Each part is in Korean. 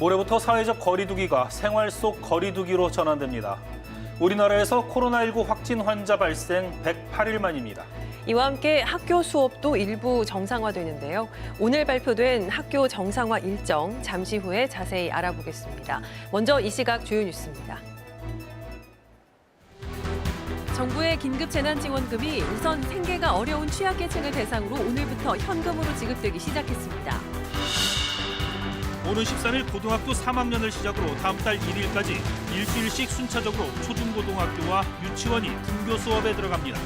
올해부터 사회적 거리두기가 생활 속 거리두기로 전환됩니다. 우리나라에서 코로나19 확진 환자 발생 108일 만입니다. 이와 함께 학교 수업도 일부 정상화되는데요. 오늘 발표된 학교 정상화 일정 잠시 후에 자세히 알아보겠습니다. 먼저 이 시각 주요 뉴스입니다. 정부의 긴급재난지원금이 우선 생계가 어려운 취약계층을 대상으로 오늘부터 현금으로 지급되기 시작했습니다. 오는 13일 고등학교 3학년을 시작으로 다음 달 1일까지 일주일씩 순차적으로 초중고등학교와 유치원이 등교 수업에 들어갑니다.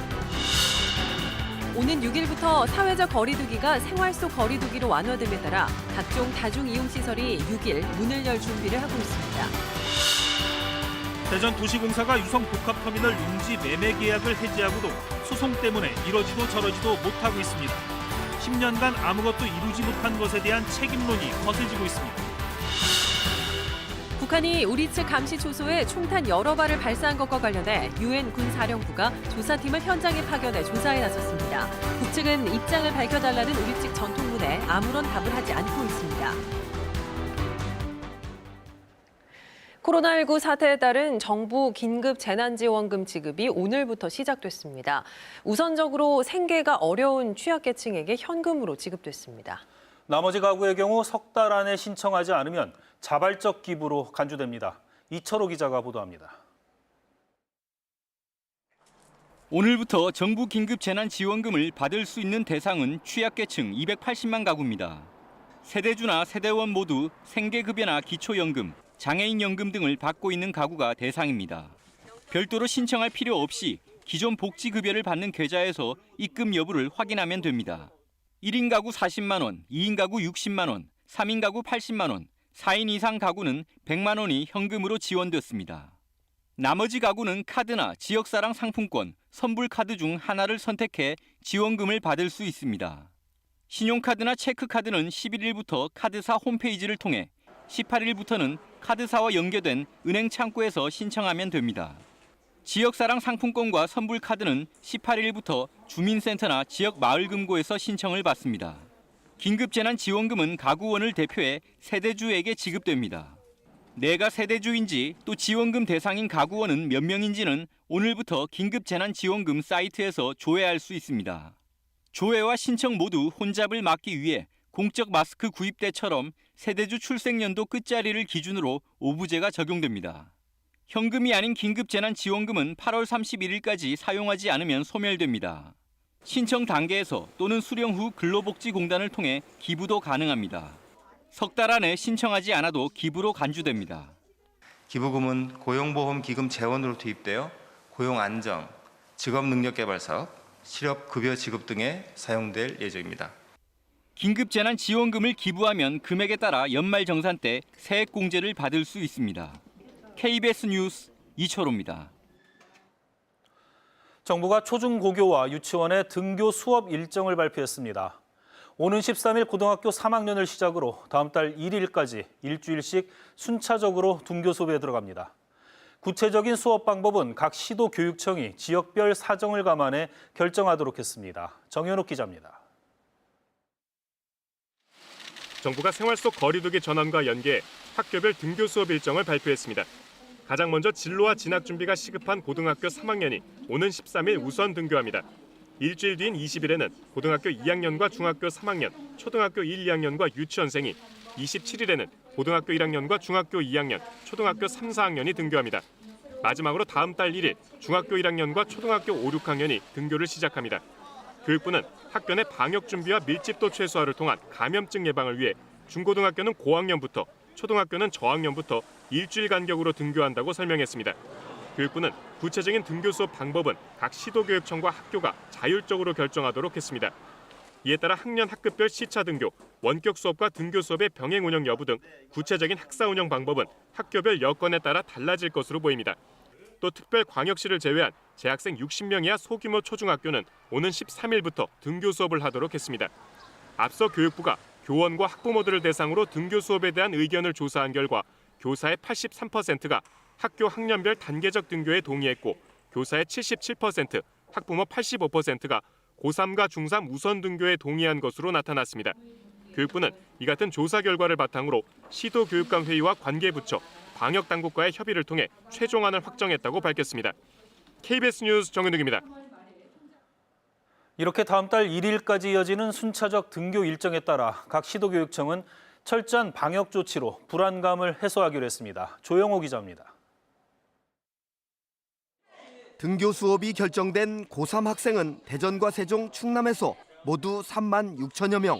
오는 6일부터 사회적 거리두기가 생활 속 거리두기로 완화됨에 따라 각종 다중이용시설이 6일 문을 열 준비를 하고 있습니다. 대전도시공사가 유성복합터미널 용지 매매 계약을 해지하고도 소송 때문에 이러지도 저러지도 못하고 있습니다. 10년간 아무것도 이루지 못한 것에 대한 책임론이 거세지고 있습니다. 북한이 우리 측 감시 초소에 총탄 여러 발을 발사한 것과 관련해 유엔 군사령부가 조사팀을 현장에 파견해 조사에 나섰습니다. 북측은 입장을 밝혀달라는 우리 측 전통문에 아무런 답을 하지 않고 있습니다. 코로나19 사태에 따른 정부 긴급 재난지원금 지급이 오늘부터 시작됐습니다. 우선적으로 생계가 어려운 취약계층에게 현금으로 지급됐습니다. 나머지 가구의 경우 석 달 안에 신청하지 않으면 자발적 기부로 간주됩니다. 이철호 기자가 보도합니다. 오늘부터 정부 긴급 재난지원금을 받을 수 있는 대상은 취약계층 280만 가구입니다. 세대주나 세대원 모두 생계급여나 기초연금, 장애인연금 등을 받고 있는 가구가 대상입니다. 별도로 신청할 필요 없이 기존 복지급여를 받는 계좌에서 입금 여부를 확인하면 됩니다. 1인 가구 40만 원, 2인 가구 60만 원, 3인 가구 80만 원, 4인 이상 가구는 100만 원이 현금으로 지원됐습니다. 나머지 가구는 카드나 지역사랑 상품권, 선불카드 중 하나를 선택해 지원금을 받을 수 있습니다. 신용카드나 체크카드는 11일부터 카드사 홈페이지를 통해 18일부터는 카드사와 연계된 은행 창구에서 신청하면 됩니다. 지역사랑 상품권과 선불카드는 18일부터 주민센터나 지역 마을금고에서 신청을 받습니다. 긴급재난지원금은 가구원을 대표해 세대주에게 지급됩니다. 내가 세대주인지 또 지원금 대상인 가구원은 몇 명인지는 오늘부터 긴급재난지원금 사이트에서 조회할 수 있습니다. 조회와 신청 모두 혼잡을 막기 위해 공적 마스크 구입 때처럼 세대주 출생연도 끝자리를 기준으로 오부제가 적용됩니다. 현금이 아닌 긴급재난지원금은 8월 31일까지 사용하지 않으면 소멸됩니다. 신청 단계에서 또는 수령 후 근로복지공단을 통해 기부도 가능합니다. 석 달 안에 신청하지 않아도 기부로 간주됩니다. 기부금은 고용보험기금 재원으로 투입되어 고용안정, 직업능력개발사업, 실업급여 지급 등에 사용될 예정입니다. 긴급재난지원금을 기부하면 금액에 따라 연말정산 때 세액공제를 받을 수 있습니다. KBS 뉴스 이철호입니다. 정부가 초중고교와 유치원의 등교 수업 일정을 발표했습니다. 오는 13일 고등학교 3학년을 시작으로 다음 달 1일까지 일주일씩 순차적으로 등교 수업에 들어갑니다. 구체적인 수업 방법은 각 시도 교육청이 지역별 사정을 감안해 결정하도록 했습니다. 정현욱 기자입니다. 정부가 생활 속 거리두기 전환과 연계해 학교별 등교 수업 일정을 발표했습니다. 가장 먼저 진로와 진학 준비가 시급한 고등학교 3학년이 오는 13일 우선 등교합니다. 일주일 뒤인 20일에는 고등학교 2학년과 중학교 3학년, 초등학교 1, 2학년과 유치원생이, 27일에는 고등학교 1학년과 중학교 2학년, 초등학교 3, 4학년이 등교합니다. 마지막으로 다음 달 1일 중학교 1학년과 초등학교 5, 6학년이 등교를 시작합니다. 교육부는 학교 내 방역 준비와 밀집도 최소화를 통한 감염증 예방을 위해 중고등학교는 고학년부터, 초등학교는 저학년부터 일주일 간격으로 등교한다고 설명했습니다. 교육부는 구체적인 등교 수업 방법은 각 시도교육청과 학교가 자율적으로 결정하도록 했습니다. 이에 따라 학년 학급별 시차 등교, 원격 수업과 등교 수업의 병행 운영 여부 등 구체적인 학사 운영 방법은 학교별 여건에 따라 달라질 것으로 보입니다. 또 특별 광역시를 제외한 재학생 60명 이하 소규모 초중학교는 오는 13일부터 등교 수업을 하도록 했습니다. 앞서 교육부가 교원과 학부모들을 대상으로 등교 수업에 대한 의견을 조사한 결과 교사의 83%가 학교 학년별 단계적 등교에 동의했고 교사의 77%, 학부모 85%가 고3과 중3 우선 등교에 동의한 것으로 나타났습니다. 교육부는 이 같은 조사 결과를 바탕으로 시도교육감회의와 관계부처, 방역당국과의 협의를 통해 최종안을 확정했다고 밝혔습니다. KBS 뉴스 정현욱입니다. 이렇게 다음 달 1일까지 이어지는 순차적 등교 일정에 따라 각 시도교육청은 철저한 방역 조치로 불안감을 해소하기로 했습니다. 조영호 기자입니다. 등교 수업이 결정된 고3 학생은 대전과 세종, 충남에서 모두 3만 6천여 명.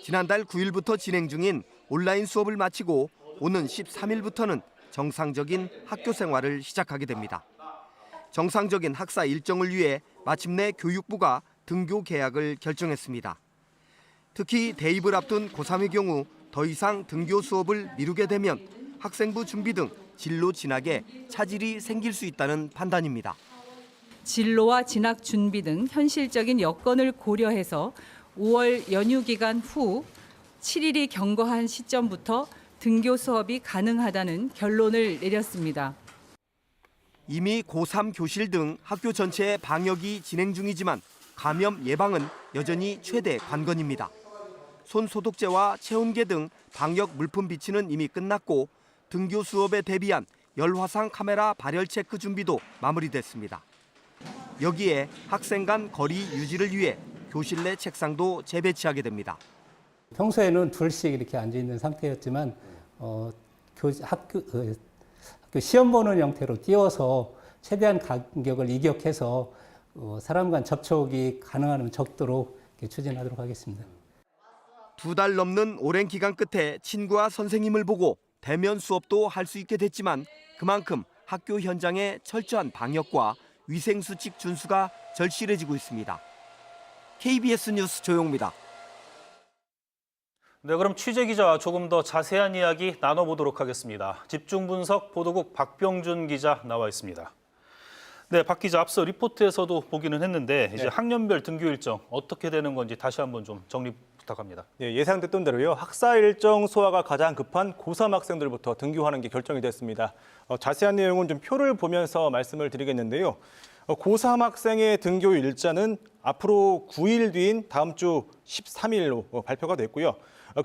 지난달 9일부터 진행 중인 온라인 수업을 마치고 오는 13일부터는 정상적인 학교 생활을 시작하게 됩니다. 정상적인 학사 일정을 위해 마침내 교육부가 등교 개학을 결정했습니다. 특히 대입을 앞둔 고3의 경우 더 이상 등교 수업을 미루게 되면 학생부 준비 등 진로 진학에 차질이 생길 수 있다는 판단입니다. 진로와 진학 준비 등 현실적인 여건을 고려해서 5월 연휴 기간 후 7일이 경과한 시점부터 등교 수업이 가능하다는 결론을 내렸습니다. 이미 고3 교실 등 학교 전체의 방역이 진행 중이지만 감염 예방은 여전히 최대 관건입니다. 손 소독제와 체온계 등 방역 물품 비치는 이미 끝났고 등교 수업에 대비한 열화상 카메라 발열 체크 준비도 마무리됐습니다. 여기에 학생 간 거리 유지를 위해 교실 내 책상도 재배치하게 됩니다. 평소에는 둘씩 이렇게 앉아 있는 상태였지만 학교 시험 보는 형태로 띄워서 최대한 간격을 이격해서 사람 간 접촉이 가능한 적도록 추진하도록 하겠습니다. 2달 넘는 오랜 기간 끝에 친구와 선생님을 보고 대면 수업도 할 수 있게 됐지만 그만큼 학교 현장의 철저한 방역과 위생수칙 준수가 절실해지고 있습니다. KBS 뉴스 조용입니다. 네, 그럼 취재 기자와 조금 더 자세한 이야기 나눠보도록 하겠습니다. 집중 분석 보도국 박병준 기자 나와 있습니다. 네, 박 기자 앞서 리포트에서도 보기는 했는데 이제 학년별 등교 일정 어떻게 되는 건지 다시 한번 좀 정리 부탁합니다. 네, 예상됐던 대로요. 학사 일정 소화가 가장 급한 고3 학생들부터 등교하는 게 결정이 됐습니다. 자세한 내용은 좀 표를 보면서 말씀을 드리겠는데요. 고3 학생의 등교 일자는 앞으로 9일 뒤인 다음 주 13일로 발표가 됐고요.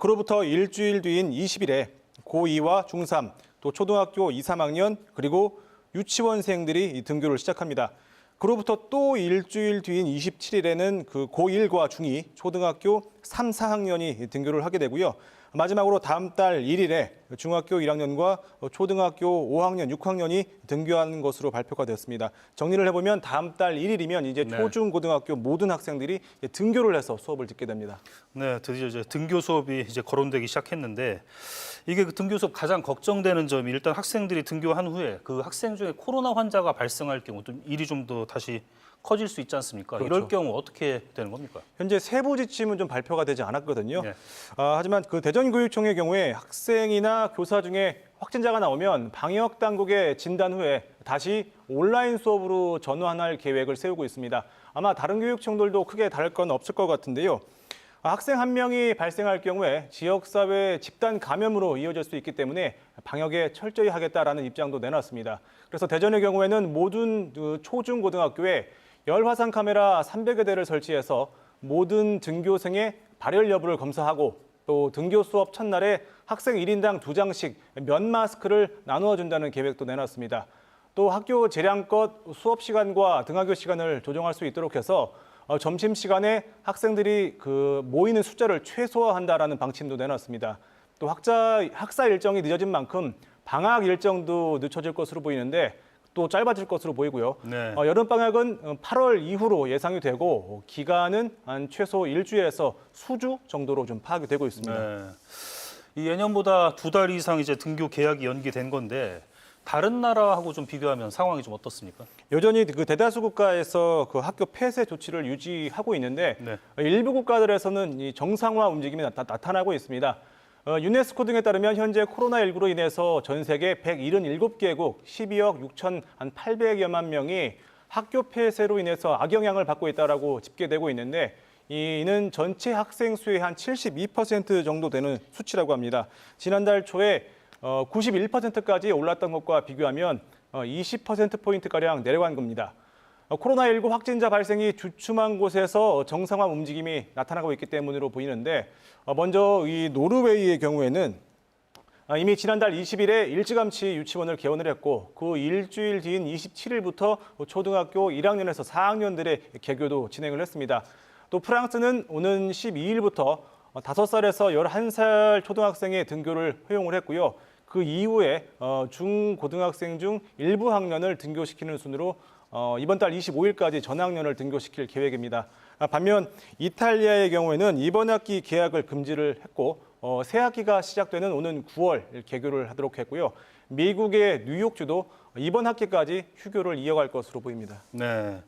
그로부터 일주일 뒤인 20일에 고2와 중3, 또 초등학교 2, 3학년 그리고 유치원생들이 등교를 시작합니다. 그로부터 또 일주일 뒤인 27일에는 그 고1과 중2, 초등학교 3, 4학년이 등교를 하게 되고요. 마지막으로 다음 달 1일에 중학교 1학년과 초등학교 5학년, 6학년이 등교하는 것으로 발표가 되었습니다. 정리를 해보면 다음 달 1일이면 이제 초중 고등학교 모든 학생들이 등교를 해서 수업을 듣게 됩니다. 네, 드디어 이제 등교 수업이 이제 거론되기 시작했는데 이게 그 등교 수업 가장 걱정되는 점이 일단 학생들이 등교한 후에 그 학생 중에 코로나 환자가 발생할 경우 또 일이 좀 더 다시 커질 수 있지 않습니까? 그렇죠. 이럴 경우 어떻게 되는 겁니까? 현재 세부 지침은 좀 발표가 되지 않았거든요. 네. 하지만 그 대전교육청의 경우에 학생이나 교사 중에 확진자가 나오면 방역 당국의 진단 후에 다시 온라인 수업으로 전환할 계획을 세우고 있습니다. 아마 다른 교육청들도 크게 다를 건 없을 것 같은데요. 학생 한 명이 발생할 경우에 지역사회 집단 감염으로 이어질 수 있기 때문에 방역에 철저히 하겠다라는 입장도 내놨습니다. 그래서 대전의 경우에는 모든 초중고등학교에 열화상 카메라 300여 대를 설치해서 모든 등교생의 발열 여부를 검사하고 또 등교 수업 첫날에 학생 1인당 2장씩 면 마스크를 나누어 준다는 계획도 내놨습니다. 또 학교 재량껏 수업 시간과 등하교 시간을 조정할 수 있도록 해서 점심시간에 학생들이 그 모이는 숫자를 최소화한다라는 방침도 내놨습니다. 또 학사 일정이 늦어진 만큼 방학 일정도 늦춰질 것으로 보이는데 또 짧아질 것으로 보이고요. 네. 여름방학은 8월 이후로 예상이 되고 기간은 한 최소 일주일에서 수주 정도로 좀 파악이 되고 있습니다. 네. 이 예년보다 2달 이상 이제 등교 개학이 연기된 건데 다른 나라하고 좀 비교하면 상황이 좀 어떻습니까? 여전히 그 대다수 국가에서 그 학교 폐쇄 조치를 유지하고 있는데 네. 일부 국가들에서는 이 정상화 움직임이 나타나고 있습니다. 유네스코 등에 따르면 현재 코로나19로 인해서 전 세계 177개국 12억 6,800여만 명이 학교 폐쇄로 인해서 악영향을 받고 있다라고 집계되고 있는데 이는 전체 학생 수의 한 72% 정도 되는 수치라고 합니다. 지난달 초에 91%까지 올랐던 것과 비교하면 20%포인트가량 내려간 겁니다. 코로나19 확진자 발생이 주춤한 곳에서 정상화 움직임이 나타나고 있기 때문으로 보이는데 먼저 이 노르웨이의 경우에는 이미 지난달 20일에 일찌감치 유치원을 개원을 했고 그 일주일 뒤인 27일부터 초등학교 1학년에서 4학년들의 개교도 진행을 했습니다. 또 프랑스는 오는 12일부터 5살에서 11살 초등학생의 등교를 허용을 했고요. 그 이후에 중고등학생 중 일부 학년을 등교시키는 순으로 이번 달 25일까지 전학년을 등교시킬 계획입니다. 반면 이탈리아의 경우에는 이번 학기 개학을 금지를 했고 새 학기가 시작되는 오는 9월 개교를 하도록 했고요. 미국의 뉴욕주도 이번 학기까지 휴교를 이어갈 것으로 보입니다. 네.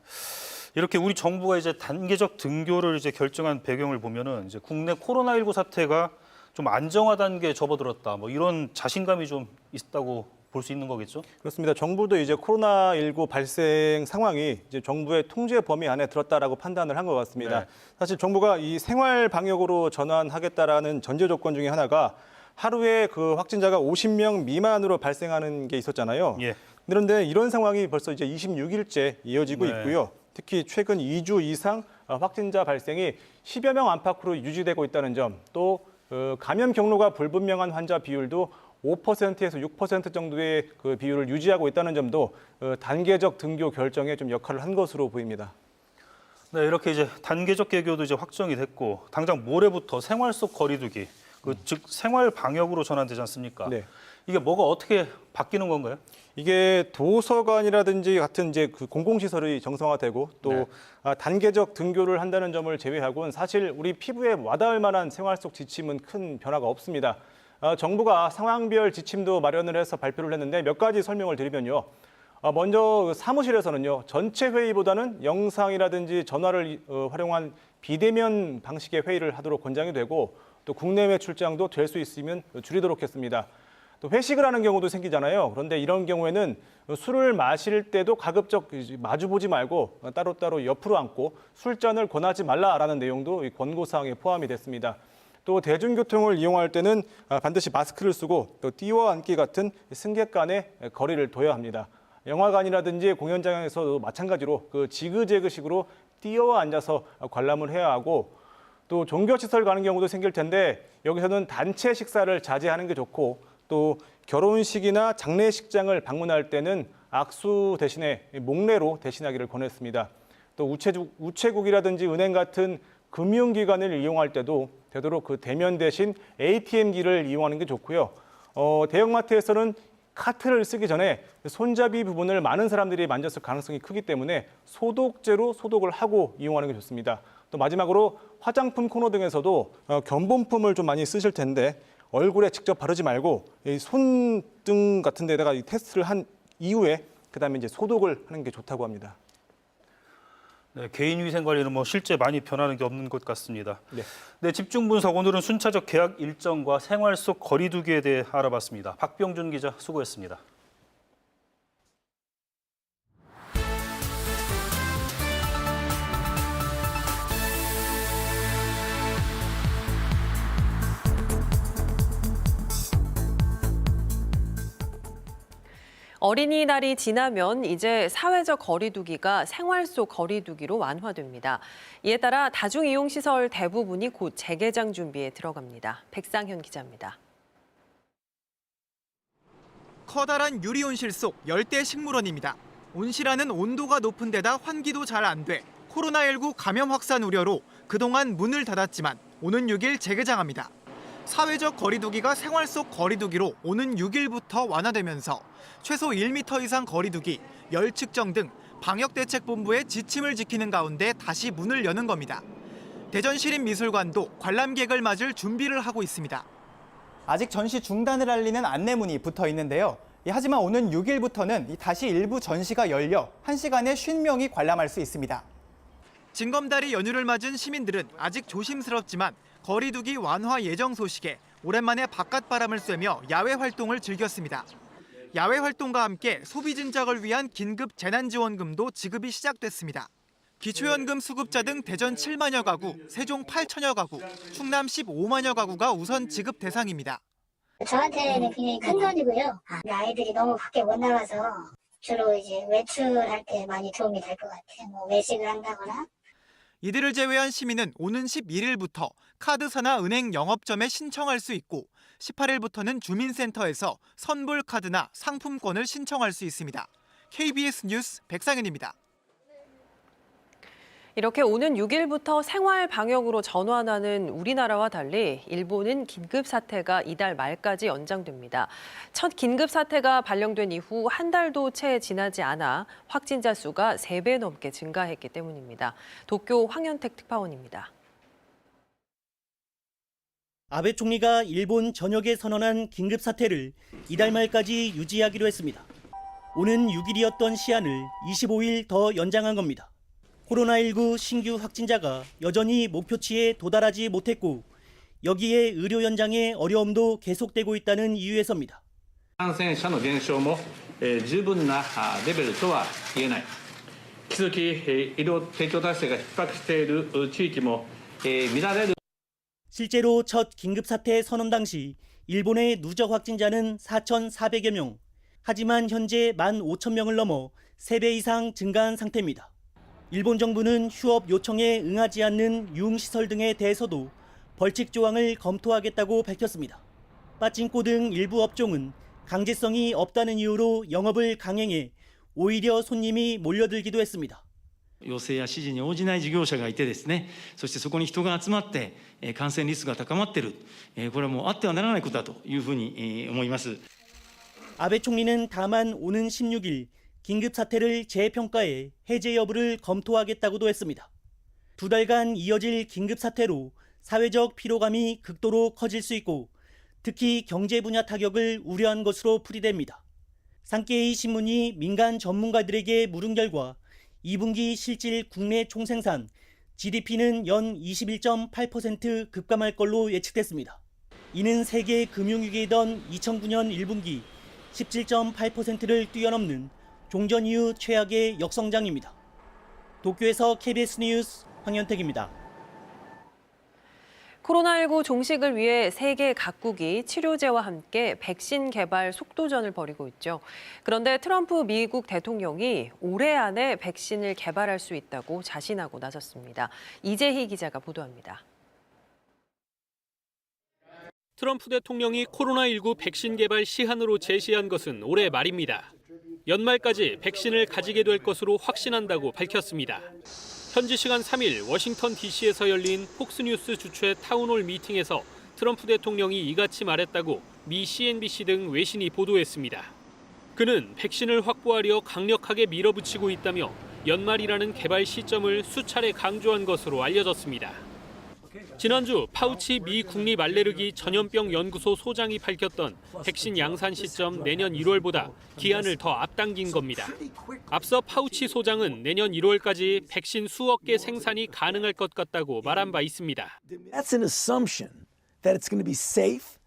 이렇게 우리 정부가 이제 단계적 등교를 이제 결정한 배경을 보면은 이제 국내 코로나19 사태가 좀 안정화 단계에 접어들었다. 뭐 이런 자신감이 좀 있다고 볼 수 있는 거겠죠? 그렇습니다. 정부도 이제 코로나19 발생 상황이 이제 정부의 통제 범위 안에 들었다라고 판단을 한 것 같습니다. 네. 사실 정부가 이 생활 방역으로 전환하겠다라는 전제 조건 중에 하나가 하루에 그 확진자가 50명 미만으로 발생하는 게 있었잖아요. 예. 그런데 이런 상황이 벌써 이제 26일째 이어지고 네. 있고요. 특히 최근 2주 이상 확진자 발생이 10여 명 안팎으로 유지되고 있다는 점, 또 감염 경로가 불분명한 환자 비율도 5%에서 6% 정도의 그 비율을 유지하고 있다는 점도 단계적 등교 결정에 좀 역할을 한 것으로 보입니다. 네, 이렇게 이제 단계적 개교도 이제 확정이 됐고 당장 모레부터 생활 속 거리두기, 즉 생활 방역으로 전환되지 않습니까? 네. 이게 뭐가 어떻게 바뀌는 건가요? 이게 도서관이라든지 같은 이제 그 공공시설이 정상화되고 또 네. 단계적 등교를 한다는 점을 제외하고는 사실 우리 피부에 와닿을 만한 생활 속 지침은 큰 변화가 없습니다. 정부가 상황별 지침도 마련을 해서 발표를 했는데 몇 가지 설명을 드리면요. 먼저 사무실에서는요, 전체 회의보다는 영상이라든지 전화를 활용한 비대면 방식의 회의를 하도록 권장이 되고 또 국내외 출장도 될 수 있으면 줄이도록 했습니다. 또 회식을 하는 경우도 생기잖아요. 그런데 이런 경우에는 술을 마실 때도 가급적 마주보지 말고 따로따로 옆으로 앉고 술잔을 권하지 말라라는 내용도 이 권고사항에 포함이 됐습니다. 또 대중교통을 이용할 때는 반드시 마스크를 쓰고 또 뛰어 앉기 같은 승객 간의 거리를 둬야 합니다. 영화관이라든지 공연장에서도 마찬가지로 그 지그재그식으로 뛰어 앉아서 관람을 해야 하고 또 종교시설 가는 경우도 생길 텐데 여기서는 단체 식사를 자제하는 게 좋고 또 결혼식이나 장례식장을 방문할 때는 악수 대신에 목례로 대신하기를 권했습니다. 또 우체국이라든지 은행 같은 금융기관을 이용할 때도 되도록 그 대면 대신 ATM기를 이용하는 게 좋고요. 대형마트에서는 카트를 쓰기 전에 손잡이 부분을 많은 사람들이 만졌을 가능성이 크기 때문에 소독제로 소독을 하고 이용하는 게 좋습니다. 또 마지막으로 화장품 코너 등에서도 견본품을 좀 많이 쓰실 텐데 얼굴에 직접 바르지 말고 이 손등 같은 데다가 이 테스트를 한 이후에 그다음에 이제 소독을 하는 게 좋다고 합니다. 네, 개인위생 관리는 뭐 실제 많이 변하는 게 없는 것 같습니다. 네. 네, 집중 분석 오늘은 순차적 개학 일정과 생활 속 거리두기에 대해 알아봤습니다. 박병준 기자 수고했습니다. 어린이날이 지나면 이제 사회적 거리두기가 생활 속 거리두기로 완화됩니다. 이에 따라 다중이용시설 대부분이 곧 재개장 준비에 들어갑니다. 백상현 기자입니다. 커다란 유리온실 속 열대 식물원입니다. 온실안은 온도가 높은 데다 환기도 잘 안 돼 코로나19 감염 확산 우려로 그동안 문을 닫았지만 오는 6일 재개장합니다. 사회적 거리두기가 생활 속 거리두기로 오는 6일부터 완화되면서 최소 1m 이상 거리두기, 열 측정 등 방역대책본부의 지침을 지키는 가운데 다시 문을 여는 겁니다. 대전시립미술관도 관람객을 맞을 준비를 하고 있습니다. 아직 전시 중단을 알리는 안내문이 붙어 있는데요. 하지만 오는 6일부터는 다시 일부 전시가 열려 1시간에 50명이 관람할 수 있습니다. 징검다리 연휴를 맞은 시민들은 아직 조심스럽지만 거리두기 완화 예정 소식에 오랜만에 바깥바람을 쐬며 야외 활동을 즐겼습니다. 야외 활동과 함께 소비 진작을 위한 긴급 재난지원금도 지급이 시작됐습니다. 기초연금 수급자 등 대전 7만여 가구, 세종 8천여 가구, 충남 15만여 가구가 우선 지급 대상입니다. 저한테는 굉장히 큰 돈이고요. 아이들이 너무 밖에 못 나가서 주로 이제 외출할 때 많이 도움이 될 것 같아요. 뭐 외식을 한다거나. 이들을 제외한 시민은 오는 11일부터 카드사나 은행 영업점에 신청할 수 있고 18일부터는 주민센터에서 선불 카드나 상품권을 신청할 수 있습니다. KBS 뉴스 백상현입니다. 이렇게 오는 6일부터 생활 방역으로 전환하는 우리나라와 달리 일본은 긴급 사태가 이달 말까지 연장됩니다. 첫 긴급 사태가 발령된 이후 한 달도 채 지나지 않아 확진자 수가 3배 넘게 증가했기 때문입니다. 도쿄 황현택 특파원입니다. 아베 총리가 일본 전역에 선언한 긴급 사태를 이달 말까지 유지하기로 했습니다. 오는 6일이었던 시한을 25일 더 연장한 겁니다. 코로나19 신규 확진자가 여전히 목표치에 도달하지 못했고 여기에 의료 현장의 어려움도 계속되고 있다는 이유에서입니다. 感染者の減少も十分なレベルとは言えない。引き続き医療提供体制が逼迫している地域も見られる。 실제로 첫 긴급 사태 선언 당시 일본의 누적 확진자는 4,400여 명. 하지만 현재 15,000명을 넘어 3배 이상 증가한 상태입니다. 일본 정부는 휴업 요청에 응하지 않는 유흥시설 등에 대해서도 벌칙 조항을 검토하겠다고 밝혔습니다. 빠찡코 등 일부 업종은 강제성이 없다는 이유로 영업을 강행해 오히려 손님이 몰려들기도 했습니다. 要請や指示に応じない事業者がいてですね、そしてそこに人が集まって感染リスクが高まっている、これはもうあってはならないことだというふうに思います。 아베 총리는 다만 오는 16일 긴급 사태를 재평가해 해제 여부를 검토하겠다고도 했습니다. 2달간 이어질 긴급 사태로 사회적 피로감이 극도로 커질 수 있고 특히 경제 분야 타격을 우려한 것으로 풀이됩니다. 산케이 신문이 민간 전문가들에게 물은 결과 2분기 실질 국내 총생산 GDP는 연 21.8% 급감할 걸로 예측됐습니다. 이는 세계 금융위기이던 2009년 1분기 17.8%를 뛰어넘는 종전 이후 최악의 역성장입니다. 도쿄에서 KBS 뉴스 황현택입니다. 코로나19 종식을 위해 세계 각국이 치료제와 함께 백신 개발 속도전을 벌이고 있죠. 그런데 트럼프 미국 대통령이 올해 안에 백신을 개발할 수 있다고 자신하고 나섰습니다. 이재희 기자가 보도합니다. 트럼프 대통령이 코로나19 백신 개발 시한으로 제시한 것은 올해 말입니다. 연말까지 백신을 가지게 될 것으로 확신한다고 밝혔습니다. 현지 시간 3일 워싱턴 DC에서 열린 폭스뉴스 주최 타운홀 미팅에서 트럼프 대통령이 이같이 말했다고 미 CNBC 등 외신이 보도했습니다. 그는 백신을 확보하려 강력하게 밀어붙이고 있다며 연말이라는 개발 시점을 수차례 강조한 것으로 알려졌습니다. 지난주 파우치 미 국립알레르기 전염병 연구소 소장이 밝혔던 백신 양산 시점 내년 1월보다 기한을 더 앞당긴 겁니다. 앞서 파우치 소장은 내년 1월까지 백신 수억 개 생산이 가능할 것 같다고 말한 바 있습니다. That's an assumption that it's going to be safe,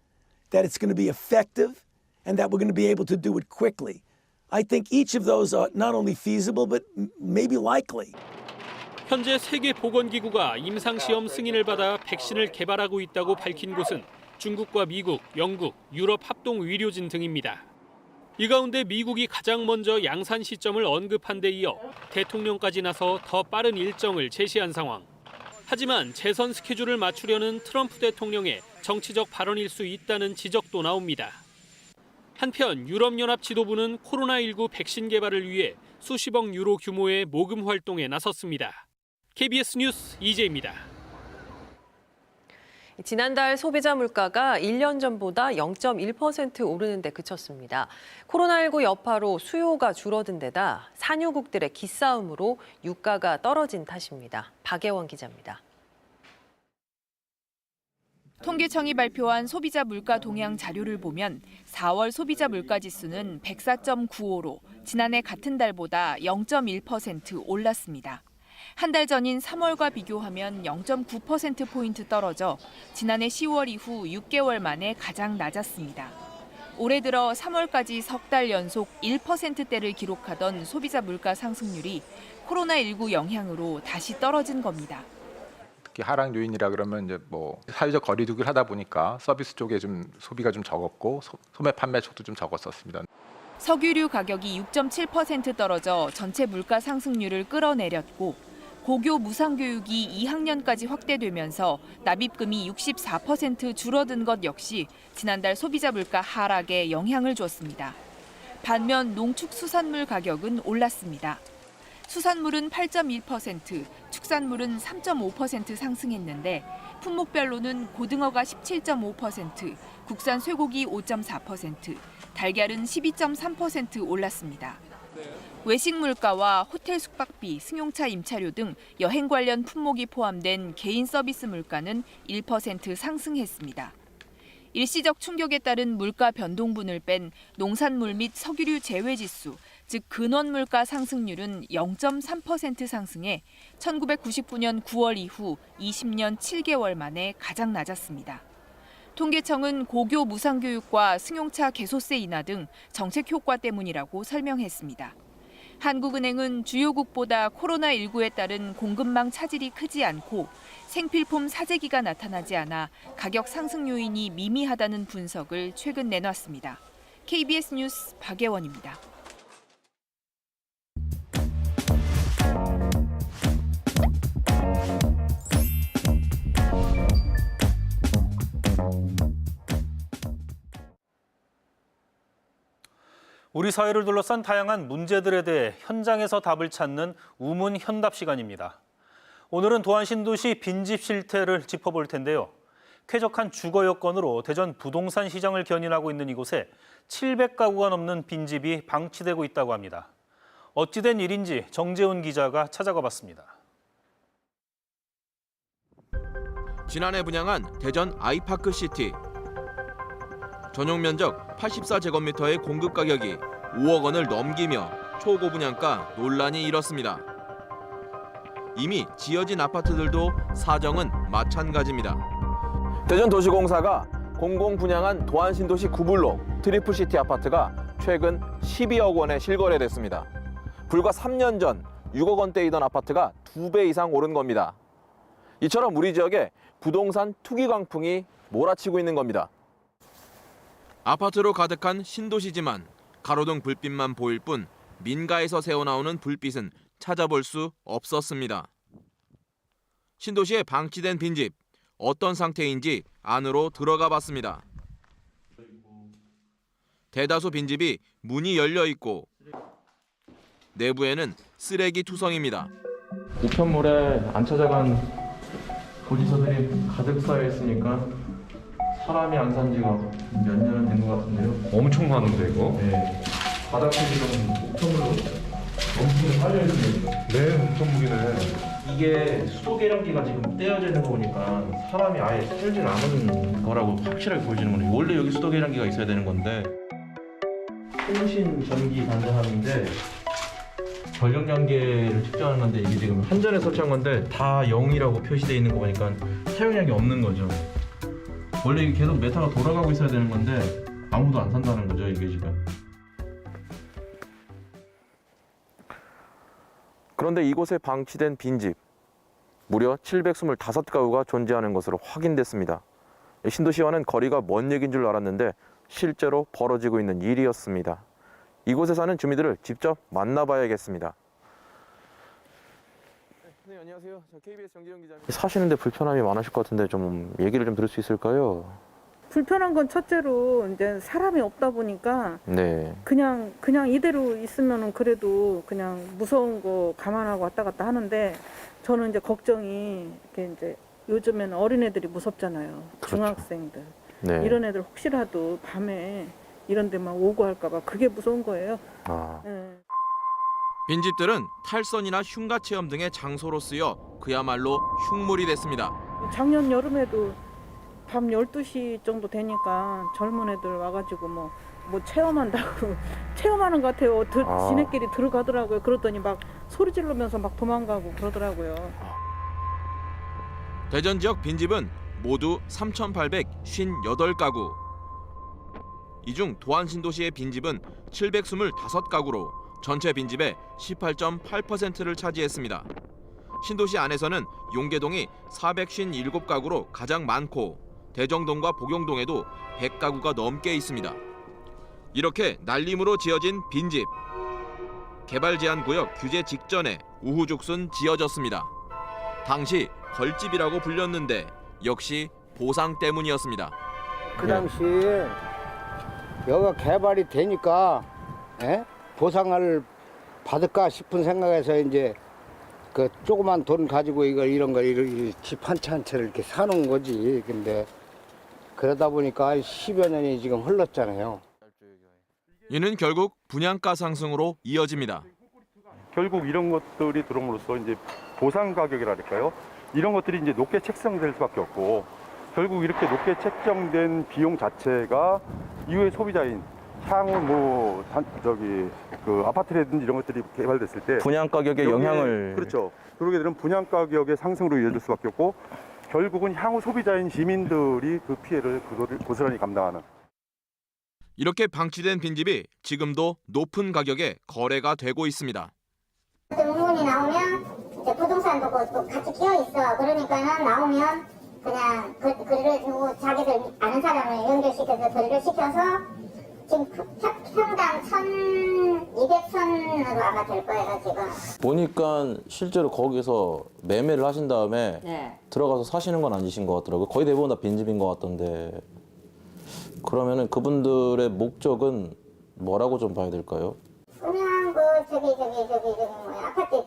that it's going to be effective, and that we're going to be able to do it quickly. I think each of those are not only feasible but maybe likely. 현재 세계보건기구가 임상시험 승인을 받아 백신을 개발하고 있다고 밝힌 곳은 중국과 미국, 영국, 유럽 합동의료진 등입니다. 이 가운데 미국이 가장 먼저 양산 시점을 언급한 데 이어 대통령까지 나서 더 빠른 일정을 제시한 상황. 하지만 재선 스케줄을 맞추려는 트럼프 대통령의 정치적 발언일 수 있다는 지적도 나옵니다. 한편 유럽연합 지도부는 코로나19 백신 개발을 위해 수십억 유로 규모의 모금 활동에 나섰습니다. KBS 뉴스 이재입니다. 지난달 소비자 물가가 1년 전보다 0.1% 오르는 데 그쳤습니다. 코로나19 여파로 수요가 줄어든 데다 산유국들의 기싸움으로 유가가 떨어진 탓입니다. 박예원 기자입니다. 통계청이 발표한 소비자 물가 동향 자료를 보면 4월 소비자 물가 지수는 104.95로 지난해 같은 달보다 0.1% 올랐습니다. 한 달 전인 3월과 비교하면 0.9%포인트 떨어져 지난해 10월 이후 6개월 만에 가장 낮았습니다. 올해 들어 3월까지 석 달 연속 1%대를 기록하던 소비자 물가 상승률이 코로나19 영향으로 다시 떨어진 겁니다. 특히 하락 요인이라 그러면 이제 뭐 사회적 거리두기를 하다 보니까 서비스 쪽에 좀 소비가 좀 적었고 소매 판매 쪽도 좀 적었었습니다. 석유류 가격이 6.7% 떨어져 전체 물가 상승률을 끌어내렸고 고교 무상교육이 2학년까지 확대되면서 납입금이 64% 줄어든 것 역시 지난달 소비자 물가 하락에 영향을 줬습니다. 반면 농축수산물 가격은 올랐습니다. 수산물은 8.1%, 축산물은 3.5% 상승했는데 품목별로는 고등어가 17.5%, 국산 쇠고기 5.4%, 달걀은 12.3% 올랐습니다. 외식 물가와 호텔 숙박비, 승용차 임차료 등 여행 관련 품목이 포함된 개인 서비스 물가는 1% 상승했습니다. 일시적 충격에 따른 물가 변동분을 뺀 농산물 및 석유류 제외지수, 즉 근원 물가 상승률은 0.3% 상승해 1999년 9월 이후 20년 7개월 만에 가장 낮았습니다. 통계청은 고교 무상교육과 승용차 개소세 인하 등 정책 효과 때문이라고 설명했습니다. 한국은행은 주요국보다 코로나19에 따른 공급망 차질이 크지 않고 생필품 사재기가 나타나지 않아 가격 상승 요인이 미미하다는 분석을 최근 내놨습니다. KBS 뉴스 박예원입니다. 우리 사회를 둘러싼 다양한 문제들에 대해 현장에서 답을 찾는 우문 현답 시간입니다. 오늘은 도안 신도시 빈집 실태를 짚어볼 텐데요. 쾌적한 주거 여건으로 대전 부동산 시장을 견인하고 있는 이곳에 700가구가 넘는 빈집이 방치되고 있다고 합니다. 어찌된 일인지 정재훈 기자가 찾아가 봤습니다. 지난해 분양한 대전 아이파크 시티. 전용 면적 84제곱미터의 공급 가격이 5억 원을 넘기며 초고 분양가 논란이 일었습니다. 이미 지어진 아파트들도 사정은 마찬가지입니다. 대전도시공사가 공공 분양한 도안신도시 9블록 트리플시티 아파트가 최근 12억 원에 실거래됐습니다. 불과 3년 전 6억 원대이던 아파트가 2배 이상 오른 겁니다. 이처럼 우리 지역에 부동산 투기 광풍이 몰아치고 있는 겁니다. 아파트로 가득한 신도시지만 가로등 불빛만 보일 뿐 민가에서 새어나오는 불빛은 찾아볼 수 없었습니다. 신도시에 방치된 빈집, 어떤 상태인지 안으로 들어가 봤습니다. 대다수 빈집이 문이 열려 있고 내부에는 쓰레기 투성입니다. 우편물에 안 찾아간 고지서들이 가득 쌓여 있으니까 사람이 안 산 지가 몇 년은 된 것 같은데요. 엄청 많은데 이거? 네. 바닥에 지금 우편물로 엄청 깔려 있습니다. 네, 엄청 무기네. 이게 수도 계량기가 지금 떼어져 있는 거 보니까 사람이 아예 살질 않은 거라고 확실하게 보여지는 거네요. 원래 여기 수도 계량기가 있어야 되는 건데. 통신 전기 단자함인데 전력 단계를 측정하는 건데 이게 지금 한전에 설치한 건데 다 0이라고 표시되어 있는 거 보니까 사용량이 없는 거죠. 원래 이게 계속 메타가 돌아가고 있어야 되는 건데 아무도 안 산다는 거죠, 이게 지금. 그런데 이곳에 방치된 빈집, 무려 725가구가 존재하는 것으로 확인됐습니다. 신도시와는 거리가 먼 얘기인 줄 알았는데 실제로 벌어지고 있는 일이었습니다. 이곳에 사는 주민들을 직접 만나봐야겠습니다. 네, 안녕하세요. 저 KBS 정재훈 기자입니다. 사시는데 불편함이 많으실 것 같은데 좀 얘기를 좀 들을 수 있을까요? 불편한 건 첫째로 이제 사람이 없다 보니까 네. 그냥 이대로 있으면은 그래도 그냥 무서운 거 감안하고 왔다 갔다 하는데 저는 이제 걱정이 이렇게 이제 요즘에는 어린애들이 무섭잖아요. 그렇죠. 중학생들. 네. 이런 애들 혹시라도 밤에 이런 데만 오고 할까 봐 그게 무서운 거예요. 네. 빈집들은 탈선이나 흉가 체험 등의 장소로 쓰여 그야말로 흉물이 됐습니다. 작년 여름에도 밤 12시 정도 되니까 젊은 애들 와가지고 뭐 체험한다고 체험하는 것 같아요. 지네끼리 들어가더라고요. 그러더니 막 소리 지르면서 막 도망가고 그러더라고요. 대전 지역 빈집은 모두 3,858가구. 이 중 도안신도시의 빈집은 725가구로 전체 빈집의 18.8%를 차지했습니다. 신도시 안에서는 용계동이 457가구로 가장 많고 대정동과 복용동에도 100가구가 넘게 있습니다. 이렇게 날림으로 지어진 빈집. 개발 제한 구역 규제 직전에 우후죽순 지어졌습니다. 당시 벌집이라고 불렸는데 역시 보상 때문이었습니다. 그 당시에 여기가 개발이 되니까 보상을 받을까 싶은 생각에서 이제 그 조그만 돈 가지고 이런 집 한 채 한 채를 이렇게 사놓은 거지. 근데 그러다 보니까 10여 년이 지금 흘렀잖아요. 이는 결국 분양가 상승으로 이어집니다. 결국 이런 것들이 들어옴으로써 이제 보상 가격이랄까요? 이런 것들이 이제 높게 책정될 수밖에 없고 결국 이렇게 높게 책정된 비용 자체가 이후에 소비자인 향후 그 아파트라든지 이런 것들이 개발됐을 때 분양 가격에 영향을 그렇죠. 그러게 되면 분양 가격의 상승으로 이어질 수밖에 없고 결국은 향후 소비자인 시민들이 그 피해를 고스란히 감당하는. 이렇게 방치된 빈집이 지금도 높은 가격에 거래가 되고 있습니다. 문이 나오면 이제 부동산도 또 같이 끼어 있어. 그러니까는 나오면 그냥 거리를 두고 자기들 아는 사람을 연결시켜서 거리를 시켜서 지금 평당 1,200선으로 아마 될 거예요 지금. 보니까 실제로 거기서 매매를 하신 다음에 들어가서 사시는 건 아니신 것 같더라고요. 거의 대부분 다 빈집인 것 같던데 그러면은 그분들의 목적은 뭐라고 좀 봐야 될까요? 분양 아파트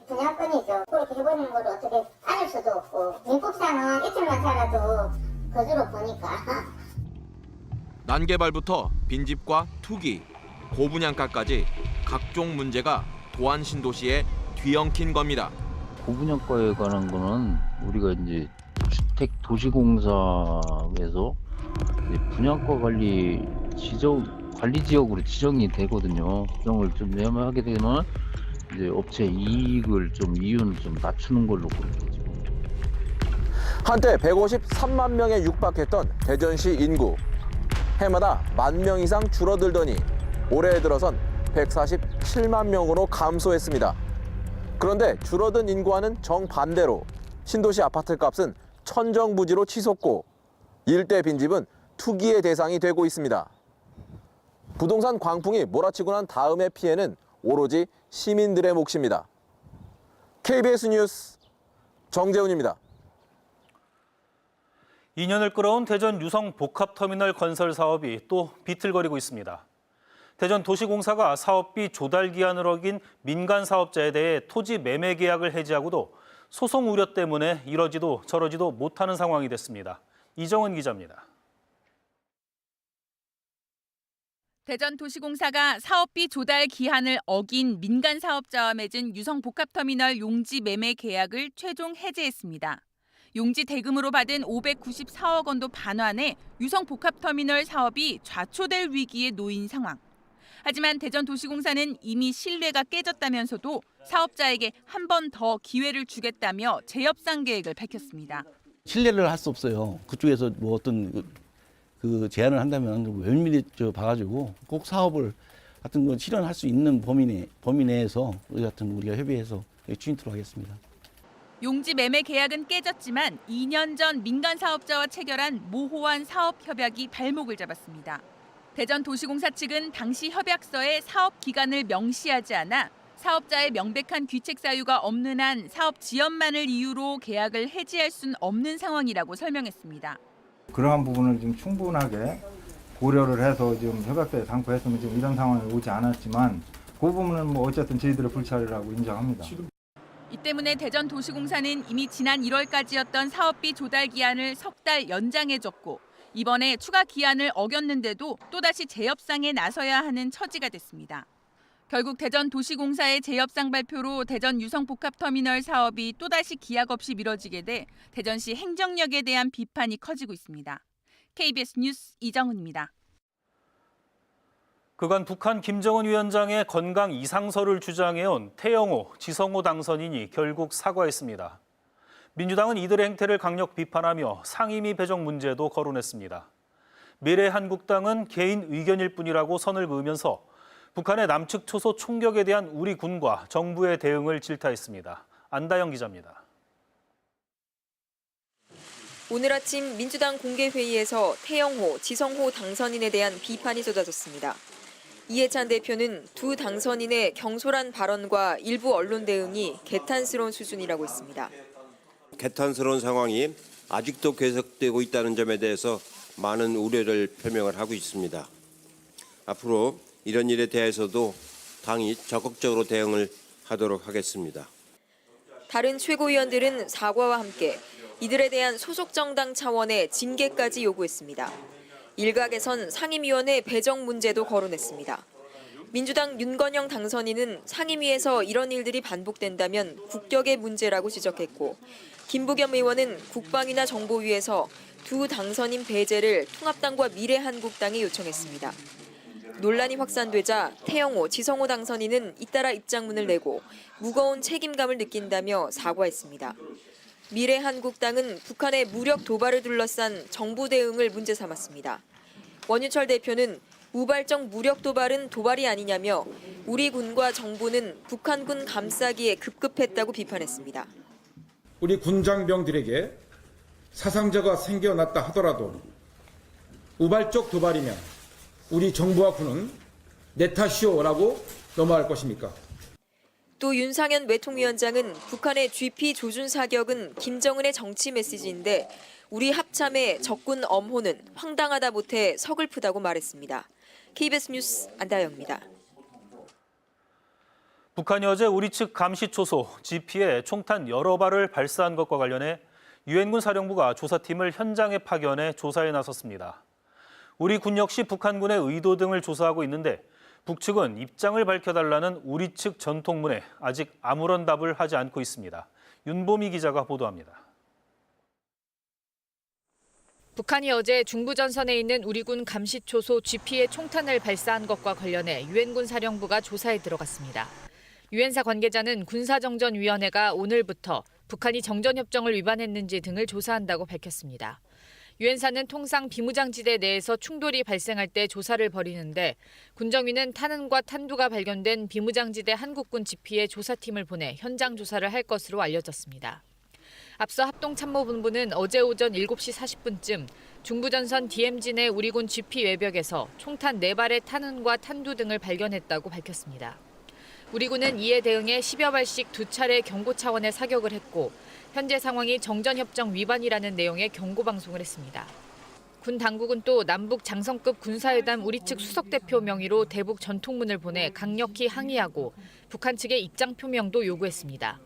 분양권이죠. 그렇게 해버리는 걸 어떻게 알을 수도 없고 민법상은 이틀만 살아도 거주로 보니까. 난개발부터 빈집과 투기, 고분양가까지 각종 문제가 도안 신도시에 뒤엉킨 겁니다. 고분양가에 관한 거는 우리가 이제 주택도시공사에서 분양가 관리 지역으로 지정이 되거든요. 지정을 좀 하게 되면 이제 업체 이익을 이윤을 좀 낮추는 걸로 그렇게 지금. 한때 153만 명에 육박했던 대전시 인구. 해마다 10,000명 이상 줄어들더니 올해 들어선 147만 명으로 감소했습니다. 그런데 줄어든 인구와는 정반대로 신도시 아파트 값은 천정부지로 치솟고 일대 빈집은 투기의 대상이 되고 있습니다. 부동산 광풍이 몰아치고 난 다음의 피해는 오로지 시민들의 몫입니다. KBS 뉴스 정재훈입니다. 2년을 끌어온 대전 유성 복합터미널 건설 사업이 또 비틀거리고 있습니다. 대전도시공사가 사업비 조달 기한을 어긴 민간 사업자에 대해 토지 매매 계약을 해지하고도 소송 우려 때문에 이러지도 저러지도 못하는 상황이 됐습니다. 이정은 기자입니다. 대전도시공사가 사업비 조달 기한을 어긴 민간 사업자와 맺은 유성 복합터미널 용지 매매 계약을 최종 해지했습니다. 용지 대금으로 받은 594억 원도 반환해 유성 복합터미널 사업이 좌초될 위기에 놓인 상황. 하지만 대전도시공사는 이미 신뢰가 깨졌다면서도 사업자에게 한 번 더 기회를 주겠다며 재협상 계획을 밝혔습니다. 신뢰를 할 수 없어요. 그쪽에서 뭐 어떤 그 제안을 한다면 면밀히 봐가지고 꼭 사업을 같은 건 실현할 수 있는 범위 내에서 우리가 협의해서 추진토록 하겠습니다. 용지 매매 계약은 깨졌지만 2년 전 민간 사업자와 체결한 모호한 사업 협약이 발목을 잡았습니다. 대전도시공사 측은 당시 협약서에 사업 기간을 명시하지 않아 사업자의 명백한 귀책 사유가 없는 한 사업 지연만을 이유로 계약을 해지할 수는 없는 상황이라고 설명했습니다. 그러한 부분을 지금 충분하게 고려를 해서 지금 협약서에 담고했으면 지금 이런 상황이 오지 않았지만 그 부분은 뭐 어쨌든 저희들의 불찰이라고 인정합니다. 이 때문에 대전도시공사는 이미 지난 1월까지였던 사업비 조달 기한을 석 달 연장해줬고 이번에 추가 기한을 어겼는데도 또다시 재협상에 나서야 하는 처지가 됐습니다. 결국 대전도시공사의 재협상 발표로 대전 유성복합터미널 사업이 또다시 기약 없이 미뤄지게 돼 대전시 행정력에 대한 비판이 커지고 있습니다. KBS 뉴스 이정은입니다. 그간 북한 김정은 위원장의 건강 이상설을 주장해온 태영호, 지성호 당선인이 결국 사과했습니다. 민주당은 이들의 행태를 강력 비판하며 상임위 배정 문제도 거론했습니다. 미래한국당은 개인 의견일 뿐이라고 선을 그으면서 북한의 남측 초소 총격에 대한 우리 군과 정부의 대응을 질타했습니다. 안다영 기자입니다. 오늘 아침 민주당 공개회의에서 태영호, 지성호 당선인에 대한 비판이 쏟아졌습니다. 이해찬 대표는 두 당선인의 경솔한 발언과 일부 언론 대응이 개탄스러운 수준이라고 했습니다. 개탄스러운 상황이 아직도 계속되고 있다는 점에 대해서 많은 우려를 표명을 하고 있습니다. 앞으로 이런 일에 대해서도 당이 적극적으로 대응을 하도록 하겠습니다. 다른 최고위원들은 사과와 함께 이들에 대한 소속 정당 차원의 징계까지 요구했습니다. 일각에선 상임위원회 배정 문제도 거론했습니다. 민주당 윤건영 당선인은 상임위에서 이런 일들이 반복된다면 국격의 문제라고 지적했고, 김부겸 의원은 국방이나 정보위에서 두 당선인 배제를 통합당과 미래한국당이 요청했습니다. 논란이 확산되자 태영호, 지성호 당선인은 잇따라 입장문을 내고 무거운 책임감을 느낀다며 사과했습니다. 미래한국당은 북한의 무력 도발을 둘러싼 정부 대응을 문제 삼았습니다. 원유철 대표는 우발적 무력 도발은 도발이 아니냐며 우리 군과 정부는 북한군 감싸기에 급급했다고 비판했습니다. 우리 군장병들에게 사상자가 생겨났다 하더라도 우발적 도발이면 우리 정부와 군은 내 탓이오라고 넘어갈 것입니까? 또 윤상현 외통위원장은 북한의 GP 조준 사격은 김정은의 정치 메시지인데 우리 합참의 적군 엄호는 황당하다 못해 서글프다고 말했습니다. KBS 뉴스 안다영입니다. 북한이 어제 우리 측 감시 초소 GP에 총탄 여러 발을 발사한 것과 관련해 유엔군 사령부가 조사팀을 현장에 파견해 조사에 나섰습니다. 우리 군 역시 북한군의 의도 등을 조사하고 있는데 북측은 입장을 밝혀달라는 우리 측 전통문에 아직 아무런 답을 하지 않고 있습니다. 윤보미 기자가 보도합니다. 북한이 어제 중부전선에 있는 우리 군 감시초소 GP에 총탄을 발사한 것과 관련해 유엔군 사령부가 조사에 들어갔습니다. 유엔사 관계자는 군사정전위원회가 오늘부터 북한이 정전협정을 위반했는지 등을 조사한다고 밝혔습니다. 유엔사는 통상 비무장지대 내에서 충돌이 발생할 때 조사를 벌이는데 군정위는 탄은과 탄두가 발견된 비무장지대 한국군 GP에 조사팀을 보내 현장 조사를 할 것으로 알려졌습니다. 앞서 합동참모본부는 어제 오전 7시 40분쯤 중부전선 DMZ 내 우리군 GP 외벽에서 총탄 4발의 탄은과 탄두 등을 발견했다고 밝혔습니다. 우리군은 이에 대응해 10여 발씩 2차례 경고 차원의 사격을 했고 현재 상황이 정전협정 위반이라는 내용의 경고방송을 했습니다. 군 당국은 또 남북 장성급 군사회담 우리 측 수석대표 명의로 대북 전통문을 보내 강력히 항의하고 북한 측의 입장 표명도 요구했습니다.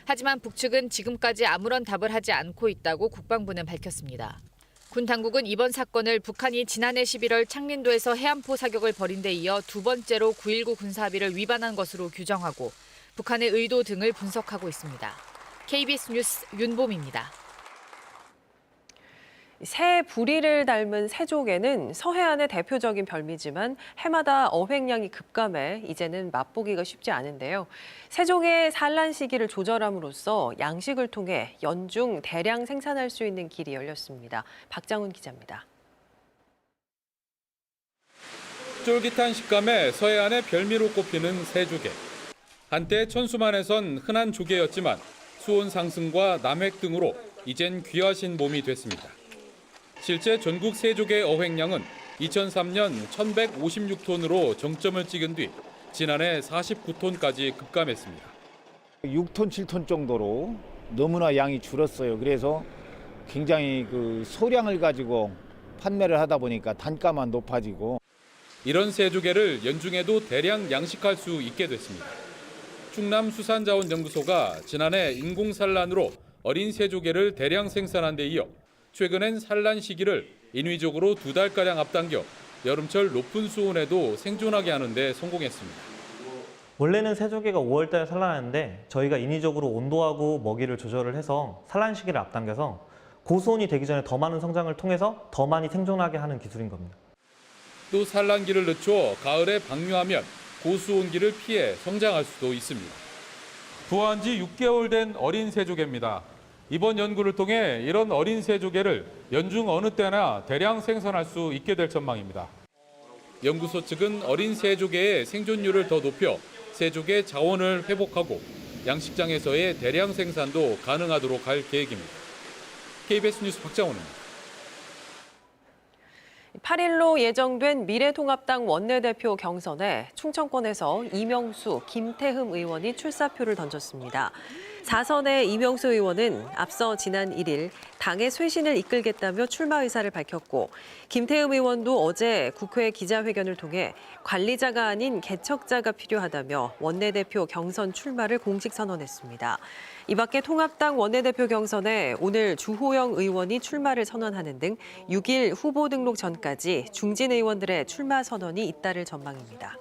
하지만 북측은 지금까지 아무런 답을 하지 않고 있다고 국방부는 밝혔습니다. 군 당국은 이번 사건을 북한이 지난해 11월 창린도에서 해안포 사격을 벌인 데 이어 두 번째로 9.19 군사합의를 위반한 것으로 규정하고 북한의 의도 등을 분석하고 있습니다. KBS 뉴스 윤봄입니다. 새 부리를 닮은 새조개는 서해안의 대표적인 별미지만 해마다 어획량이 급감해 이제는 맛보기가 쉽지 않은데요. 새조개의 산란 시기를 조절함으로써 양식을 통해 연중 대량 생산할 수 있는 길이 열렸습니다. 박장훈 기자입니다. 쫄깃한 식감에 서해안의 별미로 꼽히는 새조개. 한때 천수만에선 흔한 조개였지만 수온 상승과 남획 등으로 이젠 귀하신 몸이 됐습니다. 실제 전국 새조개 어획량은 2003년 1,156톤으로 정점을 찍은 뒤 지난해 49톤까지 급감했습니다. 6톤, 7톤 정도로 너무나 양이 줄었어요. 그래서 굉장히 소량을 가지고 판매를 하다 보니까 단가만 높아지고. 이런 새조개를 연중에도 대량 양식할 수 있게 됐습니다. 충남수산자원연구소가 지난해 인공산란으로 어린 새조개를 대량 생산한 데 이어 최근엔 산란 시기를 인위적으로 2달가량 앞당겨 여름철 높은 수온에도 생존하게 하는 데 성공했습니다. 원래는 새조개가 5월 달에 산란하는데 저희가 인위적으로 온도하고 먹이를 조절을 해서 산란 시기를 앞당겨서 고수온이 되기 전에 더 많은 성장을 통해서 더 많이 생존하게 하는 기술인 겁니다. 또 산란기를 늦춰 가을에 방류하면 고수온기를 피해 성장할 수도 있습니다. 부화한 지 6개월 된 어린 새조개입니다. 이번 연구를 통해 이런 어린 새조개를 연중 어느 때나 대량 생산할 수 있게 될 전망입니다. 연구소 측은 어린 새조개의 생존율을 더 높여 새조개 자원을 회복하고 양식장에서의 대량 생산도 가능하도록 할 계획입니다. KBS 뉴스 박장훈입니다. 8일로 예정된 미래통합당 원내대표 경선에 충청권에서 이명수, 김태흠 의원이 출사표를 던졌습니다. 4선의 이명수 의원은 앞서 지난 1일 당의 쇄신을 이끌겠다며 출마 의사를 밝혔고 김태흠 의원도 어제 국회 기자회견을 통해 관리자가 아닌 개척자가 필요하다며 원내대표 경선 출마를 공식 선언했습니다. 이 밖에 통합당 원내대표 경선에 오늘 주호영 의원이 출마를 선언하는 등 6일 후보 등록 전까지 중진 의원들의 출마 선언이 잇따를 전망입니다.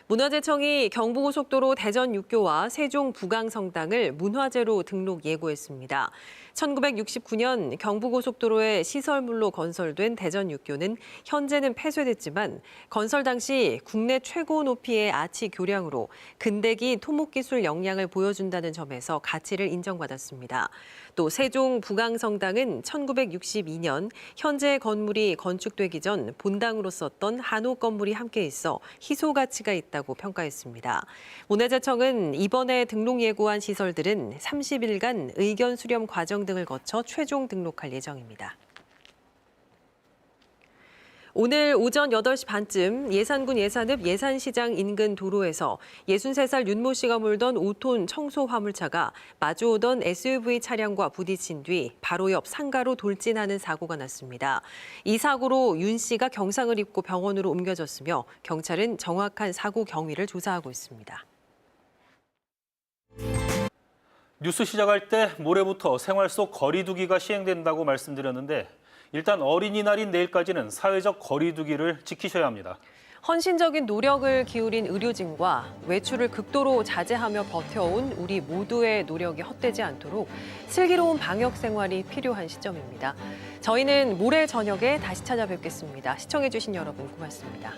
문화재청이 경부고속도로 대전 6교와 세종 부강성당을 문화재로 등록 예고했습니다. 1969년 경부고속도로의 시설물로 건설된 대전 6교는 현재는 폐쇄됐지만 건설 당시 국내 최고 높이의 아치 교량으로 근대기 토목기술 역량을 보여준다는 점에서 가치를 인정받았습니다. 또 세종 부강성당은 1962년 현재 건물이 건축되기 전 본당으로 썼던 한옥 건물이 함께 있어 희소 가치가 있다고 평가했습니다. 문화재청은 이번에 등록 예고한 시설들은 30일간 의견 수렴 과정 등을 거쳐 최종 등록할 예정입니다. 오늘 오전 8시 반쯤 예산군 예산읍 예산시장 인근 도로에서 63살 윤모 씨가 몰던 5톤 청소 화물차가 마주오던 SUV 차량과 부딪힌 뒤 바로 옆 상가로 돌진하는 사고가 났습니다. 이 사고로 윤 씨가 경상을 입고 병원으로 옮겨졌으며 경찰은 정확한 사고 경위를 조사하고 있습니다. 뉴스 시작할 때 모레부터 생활 속 거리 두기가 시행된다고 말씀드렸는데 일단 어린이날인 내일까지는 사회적 거리 두기를 지키셔야 합니다. 헌신적인 노력을 기울인 의료진과 외출을 극도로 자제하며 버텨온 우리 모두의 노력이 헛되지 않도록 슬기로운 방역 생활이 필요한 시점입니다. 저희는 모레 저녁에 다시 찾아뵙겠습니다. 시청해주신 여러분 고맙습니다.